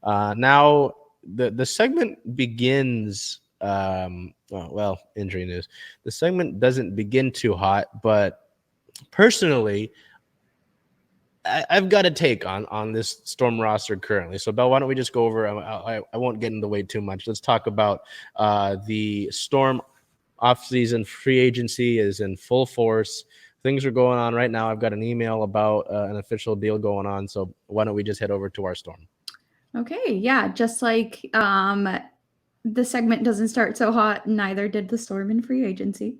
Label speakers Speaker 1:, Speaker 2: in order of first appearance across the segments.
Speaker 1: Now the segment begins. Injury news. The segment doesn't begin too hot, but personally, I've got a take on this Storm roster currently. So, Bel, why don't we just go over? I won't get in the way too much. Let's talk about the Storm offseason. Free agency is in full force. Things are going on right now. I've got an email about an official deal going on. So why don't we just head over to our Storm?
Speaker 2: Okay, yeah, just like the segment doesn't start so hot, neither did the Storm in free agency.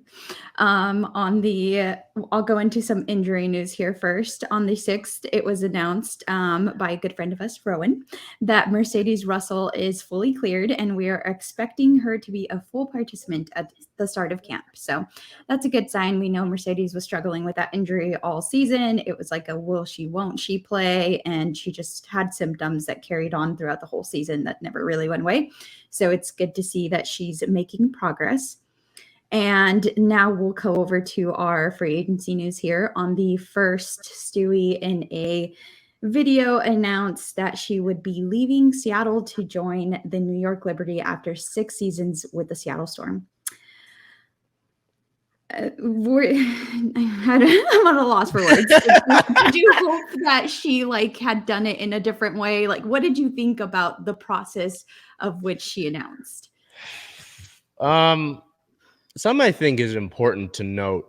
Speaker 2: I'll go into some injury news here first. On the 6th, it was announced by a good friend of us, Rowan, that Mercedes Russell is fully cleared, and we are expecting her to be a full participant at the start of camp. So that's a good sign. We know Mercedes was struggling with that injury all season. It was like a will she, won't she play, and she just had symptoms that carried on throughout the whole season that never really went away. So it's good to see that she's making progress. And now we'll go over to our free agency news here. On the 1st, Stewie in a video announced that she would be leaving Seattle to join the New York Liberty after 6 seasons with the Seattle Storm. I'm at a loss for words. Did you hope that she had done it in a different way? What did you think about the process of which she announced?
Speaker 1: Something I think is important to note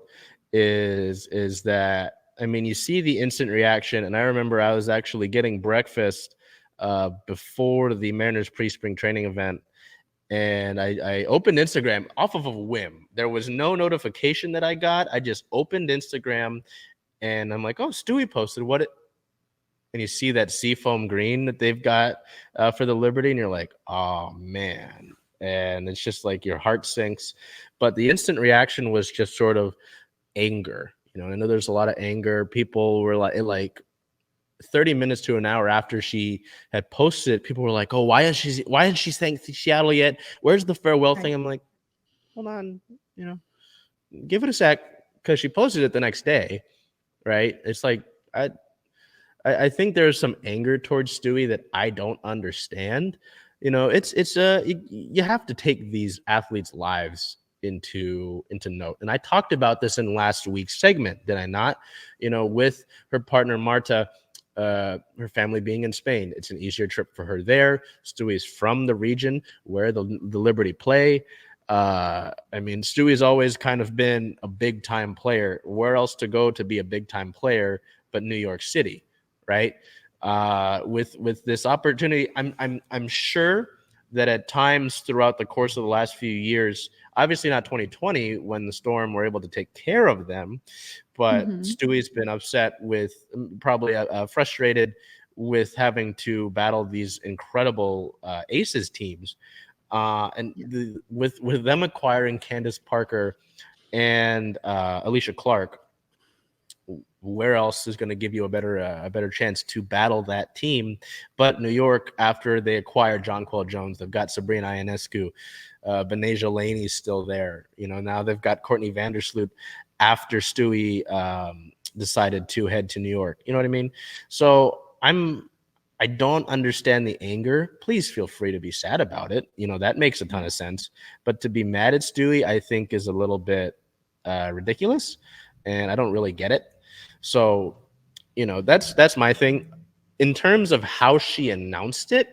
Speaker 1: is that, I mean, you see the instant reaction, and I remember I was actually getting breakfast before the Mariners pre-spring training event, and I opened Instagram off of a whim. There was no notification that I got. I just opened Instagram, and I'm like, oh, Stewie posted what it. And you see that seafoam green that they've got for the Liberty, and you're like, oh, man. And it's just like your heart sinks. But the instant reaction was just sort of anger. You know, I know there's a lot of anger. People were like 30 minutes to an hour after she had posted it, people were like, oh, why isn't she saying Seattle yet? Where's the farewell thing? I'm like, hold on, give it a sec, because she posted it the next day, right? It's like, I think there's some anger towards Stewie that I don't understand. You have to take these athletes' lives into note. And I talked about this in last week's segment, did I not? With her partner Marta, her family being in Spain, it's an easier trip for her there. Stewie's from the region where the Liberty play. Stewie's always kind of been a big time player. Where else to go to be a big time player but New York City, right? With this opportunity, I'm sure that at times throughout the course of the last few years, obviously not 2020 when the Storm were able to take care of them, but Stewie's been upset with, probably frustrated with having to battle these incredible Aces teams. With them acquiring Candace Parker and Alicia Clark, where else is going to give you a better chance to battle that team? But New York, after they acquired Jonquel Jones, they've got Sabrina Ionescu, Benasia Laney's still there. Now they've got Courtney Vandersloot after Stewie decided to head to New York. You know what I mean? So I don't understand the anger. Please feel free to be sad about it. That makes a ton of sense. But to be mad at Stewie, I think is a little bit ridiculous, and I don't really get it. So, that's my thing. In terms of how she announced it,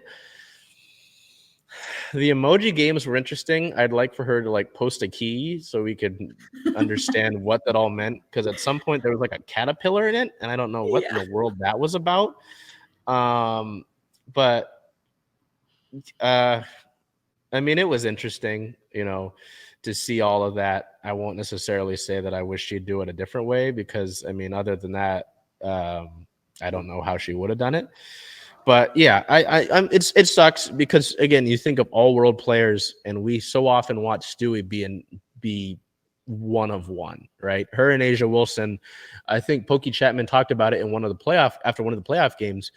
Speaker 1: the emoji games were interesting. I'd like for her to post a key so we could understand what that all meant. Because at some point there was a caterpillar in it, and I don't know what in the world that was about. But it was interesting, to see all of that. I won't necessarily say that I wish she'd do it a different way, because other than that, I don't know how she would have done it. But yeah, it sucks, because again, you think of all world players, and we so often watch Stewie be one of one, right? Her and Asia Wilson. I think Pokey Chapman talked about it in one of the playoff games.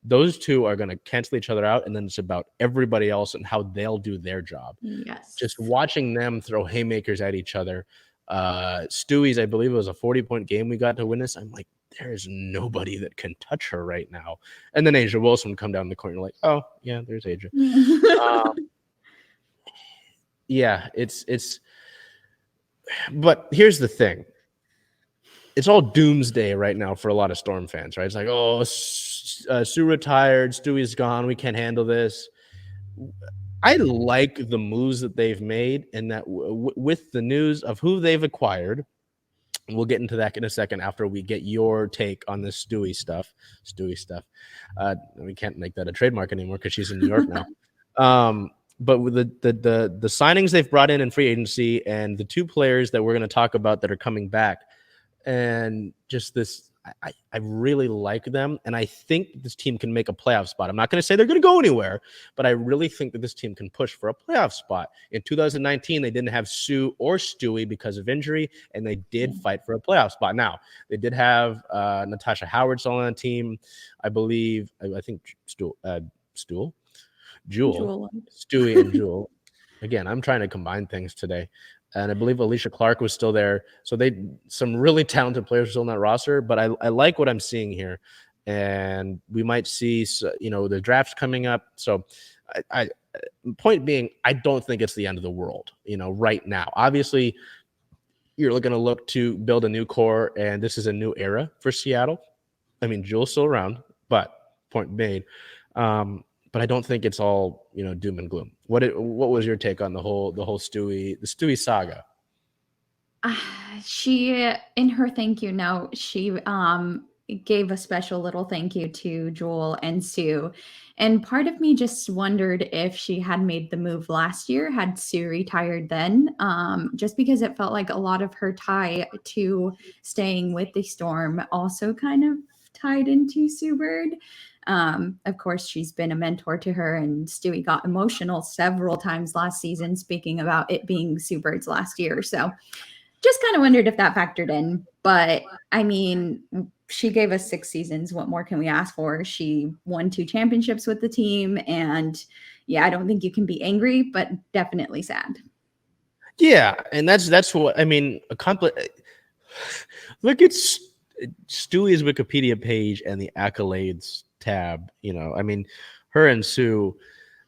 Speaker 1: Those two are going to cancel each other out, and then it's about everybody else and how they'll do their job.
Speaker 2: Yes.
Speaker 1: Just watching them throw haymakers at each other. Stewie's, I believe it was a 40-point game we got to witness. I'm like, there is nobody that can touch her right now. And then A'ja Wilson would come down the court and you're like, oh yeah, there's A'ja. Yeah, it's. But here's the thing. It's all doomsday right now for a lot of Storm fans, right? It's like, oh, Sue retired, Stewie's gone, we can't handle this. I like the moves that they've made, and that with the news of who they've acquired, we'll get into that in a second after we get your take on this Stewie stuff. We can't make that a trademark anymore because she's in New York now. But with the signings they've brought in free agency and the two players that we're going to talk about that are coming back, and just this, I really like them, and I think this team can make a playoff spot. I'm not going to say they're going to go anywhere, but I really think that this team can push for a playoff spot. In 2019, they didn't have Sue or Stewie because of injury, and they did fight for a playoff spot. Now, they did have Natasha Howard still on the team, I believe. I think Jewel, Stewie and Jewel. Again, I'm trying to combine things today. And I believe Alicia Clark was still there. So some really talented players still on that roster. But I like what I'm seeing here. And we might see, the draft's coming up. So point being, I don't think it's the end of the world, right now. Obviously, you're going to look to build a new core, and this is a new era for Seattle. I mean, Jewel's still around, but point made. But I don't think it's all, doom and gloom. What was your take on the whole Stewie saga?
Speaker 2: She, in her thank you note, she gave a special little thank you to Jewel and Sue. And part of me just wondered if she had made the move last year, had Sue retired then, just because it felt like a lot of her tie to staying with the Storm also kind of tied into Sue Bird. Of course, she's been a mentor to her, and Stewie got emotional several times last season, speaking about it being Sue Bird's last year. So just kind of wondered if that factored in. But I mean, she gave us 6 seasons. What more can we ask for? She won 2 championships with the team. And yeah, I don't think you can be angry, but definitely sad.
Speaker 1: Yeah. And that's what, I mean, look at Stewie's Wikipedia page and the accolades tab. I mean, her and Sue,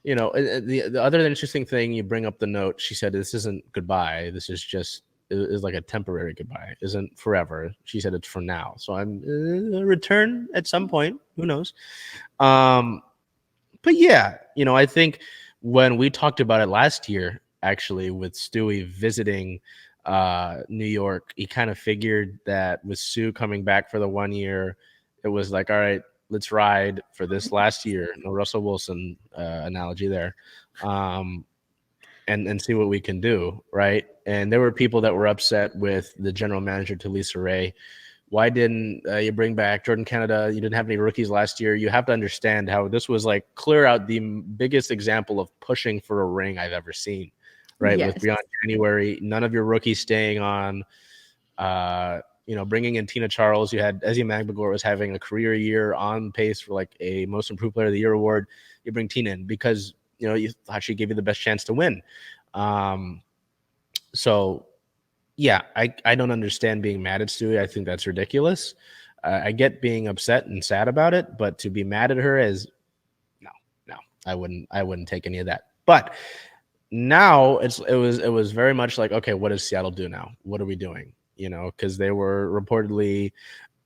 Speaker 1: the other interesting thing, you bring up the note, she said, this isn't goodbye. This is just, is like a temporary goodbye, isn't forever. She said it's for now. So I'm return at some point. Who knows? But yeah, I think when we talked about it last year, actually, with Stewie visiting New York, he kind of figured that with Sue coming back for the 1 year, it was like, all right, let's ride for this last year. No Russell Wilson analogy there. And see what we can do, right? And there were people that were upset with the general manager, Lisa Ray. Why didn't you bring back Jordan Canada? You didn't have any rookies last year. You have to understand how this was like clear out the biggest example of pushing for a ring I've ever seen, right?
Speaker 2: Yes.
Speaker 1: With beyond January, none of your rookies staying on. Bringing in Tina Charles, you had Ezi Magbegor was having a career year on pace for like a Most Improved Player of the Year award. You bring Tina in because you thought she gave you the best chance to win. So yeah, I don't understand being mad at Stewie. I think that's ridiculous. I get being upset and sad about it, but to be mad at her is no, I wouldn't take any of that. But now it was very much like, okay, what does Seattle do now? What are we doing? Because they were reportedly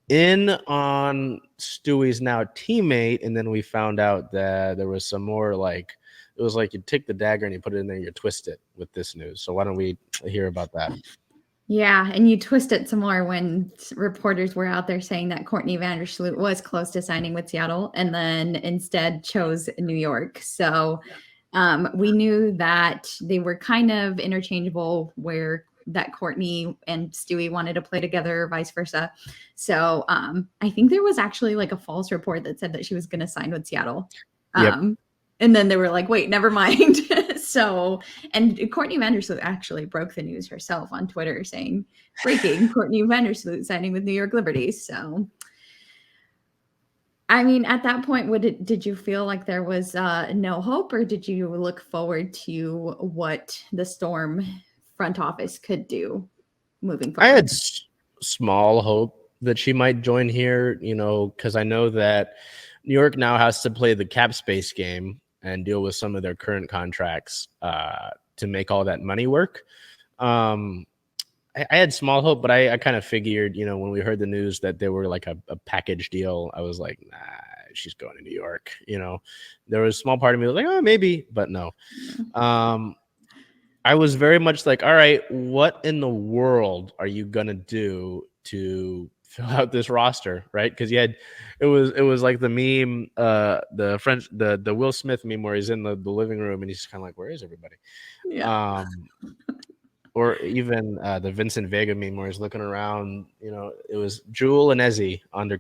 Speaker 1: in on Stewie's now teammate, and then we found out that there was some more like, it was like you take the dagger and you put it in there and you twist it with this news. So why don't we hear about that?
Speaker 2: Yeah, and you twist it some more when reporters were out there saying that Courtney Vandersloot was close to signing with Seattle and then instead chose New York. So we knew that they were kind of interchangeable, where that Courtney and Stewie wanted to play together or vice versa. So I think there was actually like a false report that said that she was going to sign with Seattle.
Speaker 1: Yep.
Speaker 2: And then they were like, wait, never mind. So, and Courtney Vandersloot actually broke the news herself on Twitter saying, breaking, Courtney Vandersloot signing with New York Liberty. So, I mean, at that point, did you feel like there was no hope, or did you look forward to what the Storm front office could do moving forward?
Speaker 1: I had small hope that she might join here, because I know that New York now has to play the cap space game and deal with some of their current contracts to make all that money work. I had small hope, but I kind of figured, when we heard the news that they were like a package deal, I was like, nah, she's going to New York. There was a small part of me that was like, oh, maybe, but no. I was very much like, all right, what in the world are you going to do to fill out this roster, right? Because it was like the meme, the Will Smith meme where he's in the living room and he's kind of like, where is everybody?
Speaker 2: Yeah.
Speaker 1: Or even the Vincent Vega meme where he's looking around, it was Jewel and Ezi under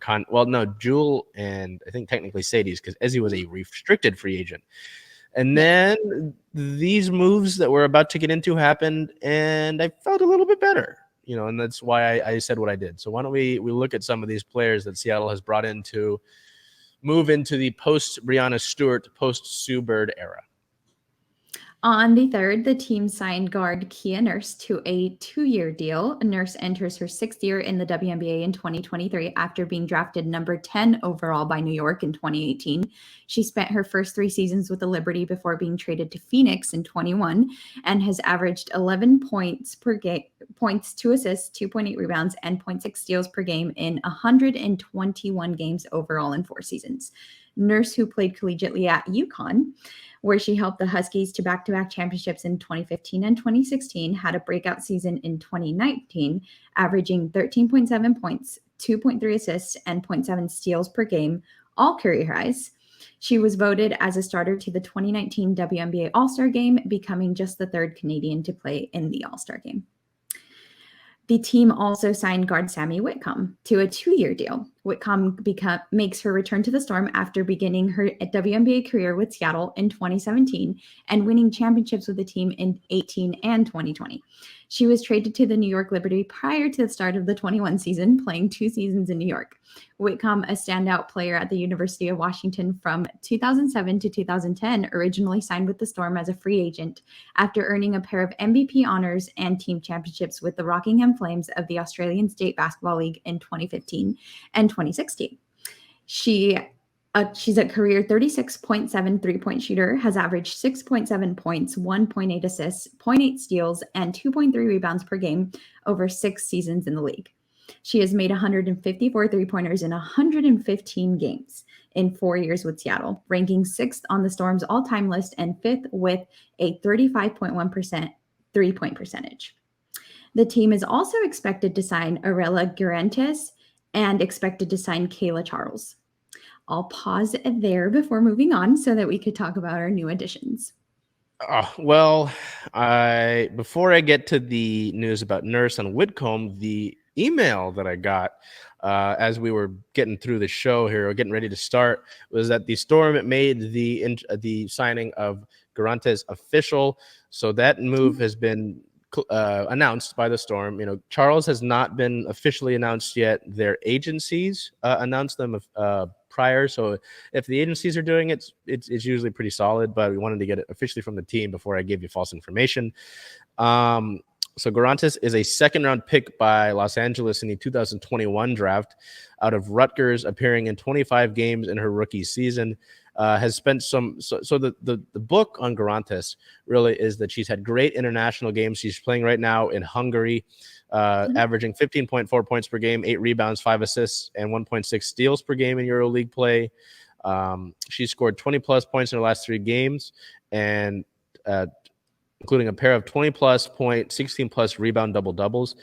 Speaker 1: Jewel and I think technically Sadie's, because Ezi was a restricted free agent. And then these moves that we're about to get into happened, and I felt a little bit better, and that's why I said what I did. So why don't we look at some of these players that Seattle has brought in to move into the post-Breanna Stewart, post-Sue Bird era.
Speaker 2: On the 3rd, the team signed guard Kia Nurse to a 2-year deal. Nurse enters her 6th year in the WNBA in 2023 after being drafted number 10 overall by New York in 2018. She spent her first 3 seasons with the Liberty before being traded to Phoenix in 21 and has averaged 11 points per game, 2 assists, 2.8 rebounds, and 0.6 steals per game in 121 games overall in 4 seasons. Nurse, who played collegiately at UConn, where she helped the Huskies to back-to-back championships in 2015 and 2016, had a breakout season in 2019, averaging 13.7 points, 2.3 assists, and 0.7 steals per game, all career highs. She was voted as a starter to the 2019 WNBA All-Star Game, becoming just the 3rd Canadian to play in the All-Star Game. The team also signed guard Sami Whitcomb to a 2-year deal. Whitcomb makes her return to the Storm after beginning her WNBA career with Seattle in 2017 and winning championships with the team in 2018 and 2020. She was traded to the New York Liberty prior to the start of the 21 season, playing 2 seasons in New York. Whitcomb, a standout player at the University of Washington from 2007 to 2010, originally signed with the Storm as a free agent after earning a pair of MVP honors and team championships with the Rockingham Flames of the Australian State Basketball League in 2015 and 2016. She's a career 36.7 three-point shooter, has averaged 6.7 points, 1.8 assists, 0.8 steals, and 2.3 rebounds per game over 6 seasons in the league. She has made 154 three-pointers in 115 games in 4 years with Seattle, ranking 6th on the Storm's all-time list and 5th with a 35.1% three-point percentage. The team is also expected to sign Arella Guirantes and expected to sign Kaila Charles. I'll pause there before moving on so that we could talk about our new additions.
Speaker 1: Before I get to the news about Nurse and Whitcomb, the email that I got as we were getting through the show here, or getting ready to start, was that the Storm made the signing of Guirantes official. So that move has been announced by the Storm. Charles has not been officially announced yet. Their agencies announced them prior. So if the agencies are doing it, it's usually pretty solid, but we wanted to get it officially from the team before I gave you false information. So Guirantes is a 2nd-round pick by Los Angeles in the 2021 draft out of Rutgers, appearing in 25 games in her rookie season. Has spent the book on Guirantes really is that she's had great international games. She's playing right now in Hungary, averaging 15.4 points per game, 8 rebounds, 5 assists, and 1.6 steals per game in EuroLeague play. She scored 20-plus points in her last 3 games, and including a pair of 20-plus point, 16-plus rebound double-doubles.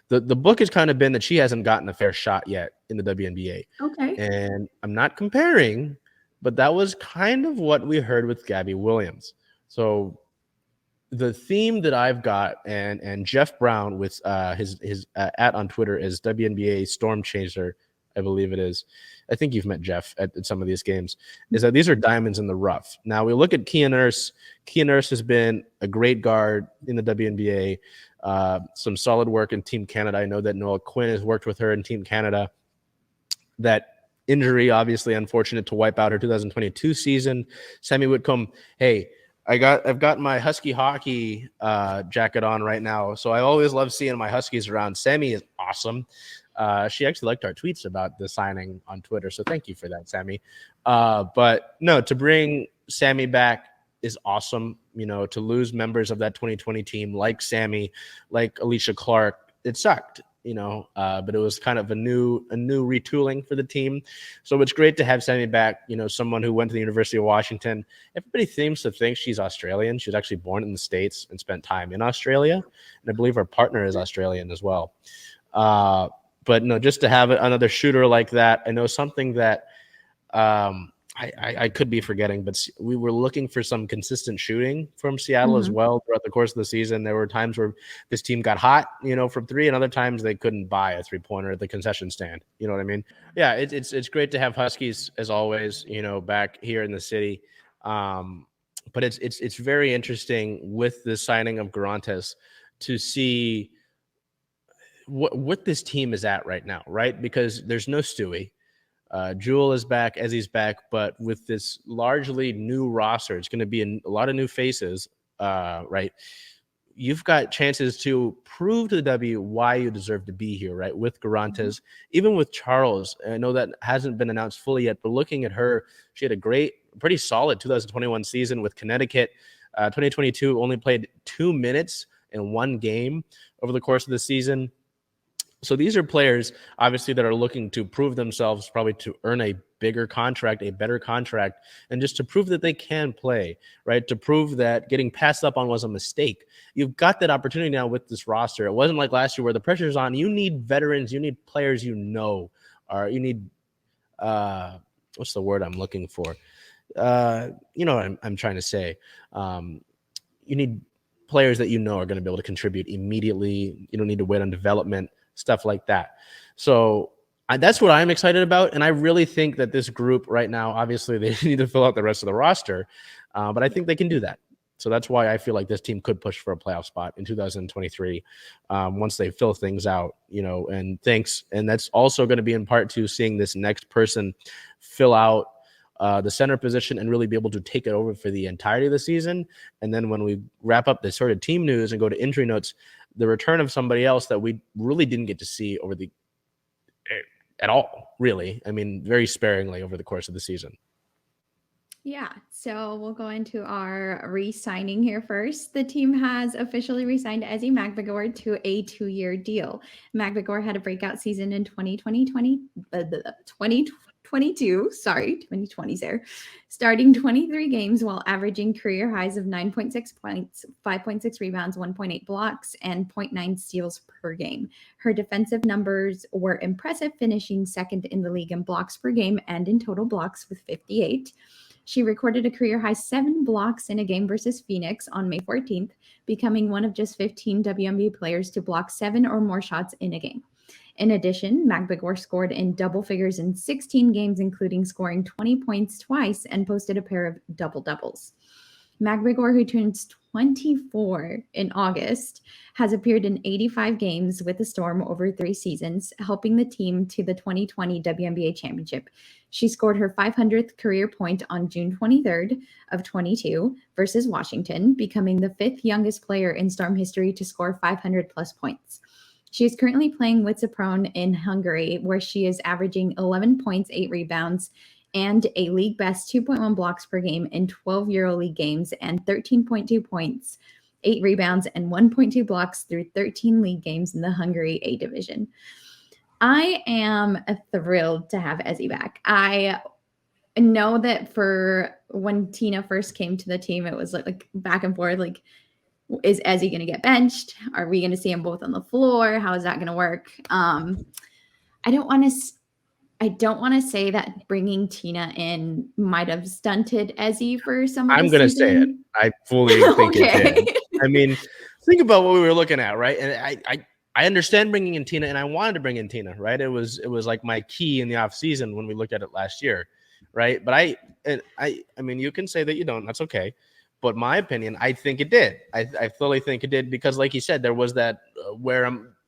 Speaker 1: The book has kind of been that she hasn't gotten a fair shot yet in the WNBA.
Speaker 2: Okay.
Speaker 1: And I'm not comparing, but that was kind of what we heard with Gabby Williams. So the theme that I've got, and Jeff Brown with his at on Twitter is WNBA Storm Chaser, I believe it is. I think you've met Jeff at some of these games, is that these are diamonds in the rough. Now we look at Kia Nurse. Kia Nurse has been a great guard in the WNBA, some solid work in Team Canada. I know that Noah Quinn has worked with her in Team Canada. That injury, obviously unfortunate to wipe out her 2022 season. Sami Whitcomb, hey, I've got my Husky hockey jacket on right now, so I always love seeing my Huskies around. Sami is awesome. She actually liked our tweets about the signing on Twitter, so thank you for that, Sami. But no, to bring Sami back is awesome. To lose members of that 2020 team like Sami, like Alicia Clark, it sucked. But it was kind of a new retooling for the team. So it's great to have Sami back. Someone who went to the University of Washington. Everybody seems to think she's Australian. She was actually born in the States and spent time in Australia, and I believe her partner is Australian as well. But no, just to have another shooter like that, I know something that I could be forgetting, but we were looking for some consistent shooting from Seattle as well throughout the course of the season. There were times where this team got hot, from three, and other times they couldn't buy a 3-pointer at the concession stand. You know what I mean? Yeah, it's great to have Huskies as always, back here in the city. But it's very interesting with the signing of Guirantes to see what this team is at right now, right? Because there's no Stewie. Jewel is back, Ezzi's back, but with this largely new roster, it's going to be a lot of new faces, right? You've got chances to prove to the W why you deserve to be here, right? With Guirantes, even with Charles, I know that hasn't been announced fully yet, but looking at her, she had a pretty solid 2021 season with Connecticut. 2022 only played 2 minutes in one game over the course of the season. So these are players, obviously, that are looking to prove themselves, probably to earn a bigger contract, a better contract, and just to prove that they can play, right? To prove that getting passed up on was a mistake. You've got that opportunity now with this roster. It wasn't like last year where the pressure's on. You need veterans. You need players or you need what's the word I'm looking for? What I'm trying to say. You need players that are going to be able to contribute immediately. You don't need to wait on development. Stuff like that. So that's what I'm excited about. And I really think that this group right now, obviously they need to fill out the rest of the roster, but I think they can do that. So that's why I feel like this team could push for a playoff spot in 2023 once they fill things out, and that's also going to be in part to seeing this next person fill out the center position and really be able to take it over for the entirety of the season. And then when we wrap up the sort of team news and go to injury notes, the return of somebody else that we really didn't get to see at all, really. I mean, very sparingly over the course of the season.
Speaker 2: Yeah, so we'll go into our re-signing here first. The team has officially re-signed Ezi Magbegor to a 2-year deal. Magbegor had a breakout season in 2020's there, starting 23 games while averaging career highs of 9.6 points, 5.6 rebounds, 1.8 blocks, and 0.9 steals per game. Her defensive numbers were impressive, finishing second in the league in blocks per game and in total blocks with 58. She recorded a career-high 7 blocks in a game versus Phoenix on May 14th, becoming one of just 15 WNBA players to block 7 or more shots in a game. In addition, Magbegor scored in double figures in 16 games, including scoring 20 points twice and posted a pair of double-doubles. Magbegor, who turns 24 in August, has appeared in 85 games with the Storm over 3 seasons, helping the team to the 2020 WNBA Championship. She scored her 500th career point on June 23rd of 22 versus Washington, becoming the 5th youngest player in Storm history to score 500-plus points. She is currently playing with Sopron in Hungary, where she is averaging 11 points, 8 rebounds, and a league best 2.1 blocks per game in 12 EuroLeague games and 13.2 points, 8 rebounds, and 1.2 blocks through 13 league games in the Hungary A division. I am thrilled to have Ezi back. I know that for when Tina first came to the team, it was like back and forth, like, is Ezi going to get benched? Are we going to see them both on the floor? How is that going to work? I don't want to say that bringing Tina in might have stunted Ezi for some of the season. I'm going to say it.
Speaker 1: I fully think it did. I mean, think about what we were looking at, right? And I understand bringing in Tina, and I wanted to bring in Tina, right? It was like my key in the off season when we looked at it last year, right? But I mean, you can say that you don't. That's okay. But my opinion, I think it did. I fully think it did because, like you said, there was that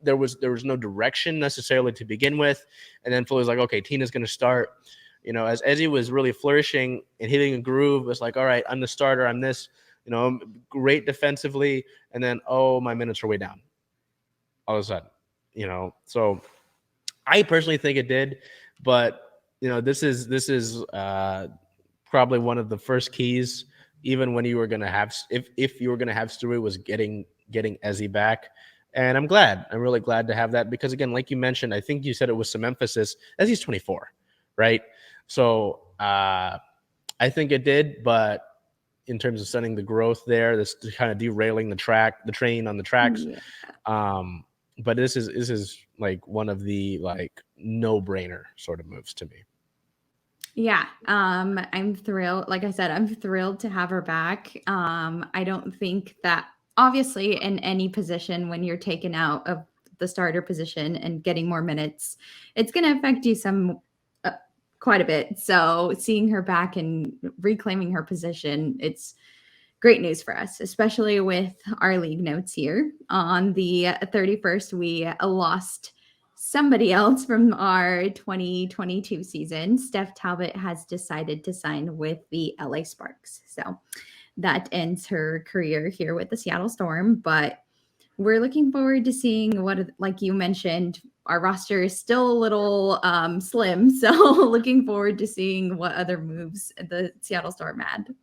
Speaker 1: there was no direction necessarily to begin with, and then Philly was like, okay, Tina's going to start. As Ezi was really flourishing and hitting a groove, it's like, all right, I'm the starter. I'm this, great defensively, and then my minutes are way down all of a sudden. So I personally think it did, but this is probably one of the first keys. Even when you were going to have, if you were going to have Stewie, was getting Ezi back. And I'm really glad to have that, because again, like you mentioned, I think you said it was some emphasis as he's 24, right? So I think it did, but in terms of setting the growth there, this kind of derailing the train on the tracks.
Speaker 2: Yeah.
Speaker 1: But this is like one of the like no-brainer sort of moves to me.
Speaker 2: Yeah, I'm thrilled. Like I said, I'm thrilled to have her back. I don't think that obviously in any position when you're taken out of the starter position and getting more minutes, it's going to affect you quite a bit. So seeing her back and reclaiming her position, it's great news for us, especially with our league notes here. On the 31st, we lost somebody else from our 2022 season. Steph Talbot has decided to sign with the LA Sparks. So that ends her career here with the Seattle Storm. But we're looking forward to seeing what, like you mentioned, our roster is still a little slim. So looking forward to seeing what other moves the Seattle Storm had.